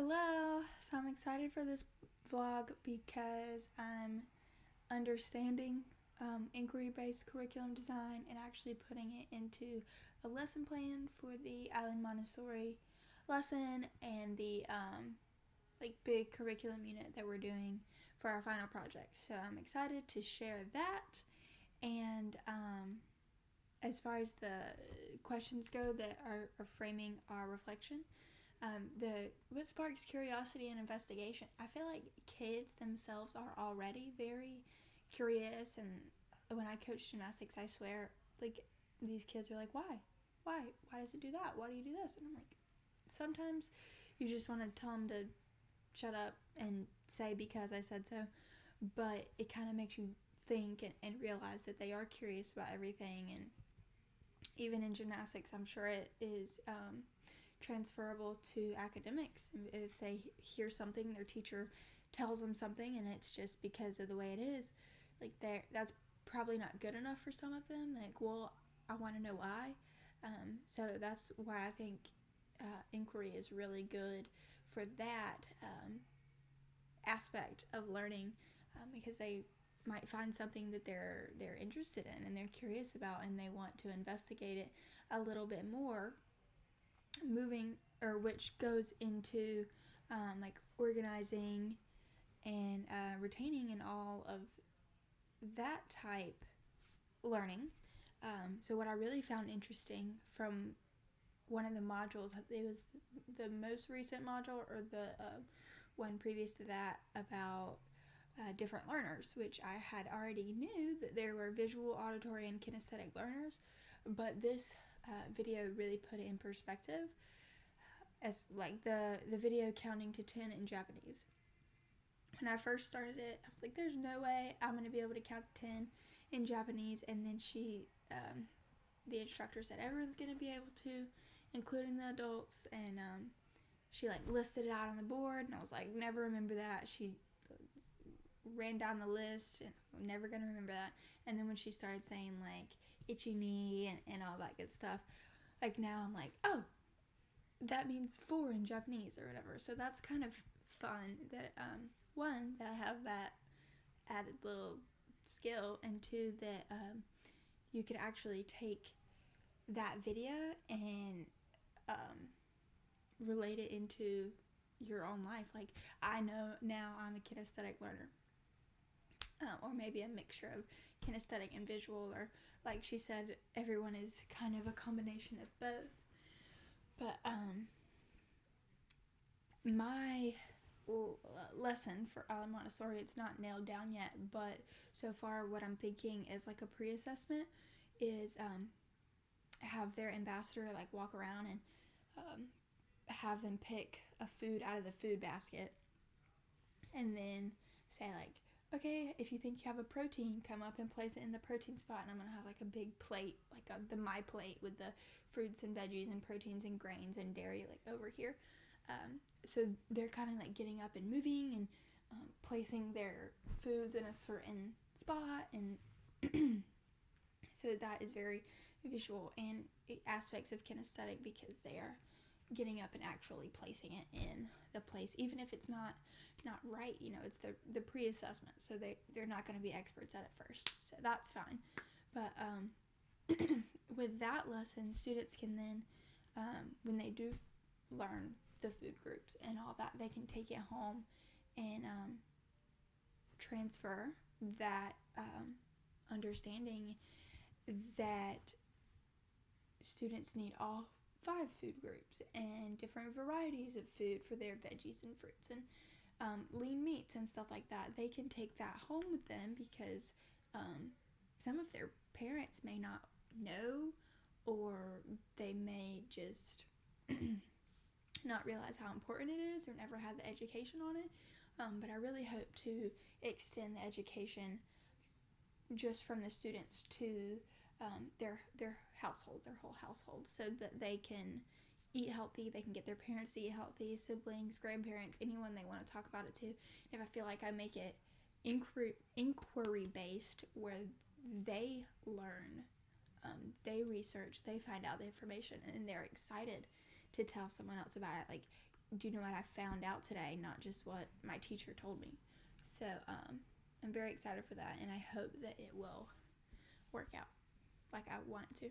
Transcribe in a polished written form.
Hello! So I'm excited for this vlog because I'm understanding inquiry-based curriculum design and actually putting it into a lesson plan for the Island Montessori lesson and the big curriculum unit that we're doing for our final project. So I'm excited to share that. And as far as the questions go that are framing our reflection, what sparks curiosity and investigation? I feel like kids themselves are already very curious, and when I coach gymnastics, I swear, these kids are like, why does it do that? Why do you do this? And I'm like, sometimes you just want to tell them to shut up and say because I said so, but it kind of makes you think and realize that they are curious about everything. And even in gymnastics, I'm sure it is transferable to academics. If they hear something, their teacher tells them something, and it's just because of the way it is, that's probably not good enough for some of them. Well, I want to know why. So that's why I think inquiry is really good for that aspect of learning, because they might find something that they're interested in and they're curious about, and they want to investigate it a little bit more, which goes into organizing and retaining and all of that type learning. So what I really found interesting from one of the modules, it was the most recent module, or the one previous to that, about different learners, which I had already knew that there were visual, auditory, and kinesthetic learners, but this video really put it in perspective, as the video counting to 10 in Japanese. When I first started it, I was like, there's no way I'm going to be able to count to 10 in Japanese, and then the instructor said everyone's going to be able to, including the adults, and she listed it out on the board, and I was like, never remember that. She ran down the list, and I'm never going to remember that. And then when she started saying itchy knee and all that good stuff, now I'm like, oh, that means 4 in Japanese or whatever. So that's kind of fun that one, that I have that added little skill, and two, that you could actually take that video and relate it into your own life. I know now I'm a kinesthetic learner, or maybe a mixture of kinesthetic and visual, or like she said, everyone is kind of a combination of both. But my lesson for Island Montessori, it's not nailed down yet, but so far what I'm thinking is a pre-assessment is have their ambassador walk around and have them pick a food out of the food basket, and then say okay, if you think you have a protein, come up and place it in the protein spot, and I'm gonna have a big plate, the my plate with the fruits and veggies and proteins and grains and dairy over here. So they're kind of getting up and moving and placing their foods in a certain spot, and so that is very visual and aspects of kinesthetic, because they are getting up and actually placing it in the place, even if it's not right. It's the pre-assessment, so they're not going to be experts at it first, so that's fine. But with that lesson, students can then, when they do learn the food groups and all that, they can take it home and transfer that understanding that students need all 5 food groups and different varieties of food for their veggies and fruits and lean meats and stuff like that. They can take that home with them, because some of their parents may not know, or they may just not realize how important it is, or never had the education on it. But I really hope to extend the education just from the students to their household, their whole household, so that they can eat healthy, they can get their parents to eat healthy, siblings, grandparents, anyone they want to talk about it to. If I feel like I make it inquiry based, where they learn, they research, they find out the information, and they're excited to tell someone else about it. do know what I found out today, not just what my teacher told me. So I'm very excited for that, and I hope that it will work out like I want it to.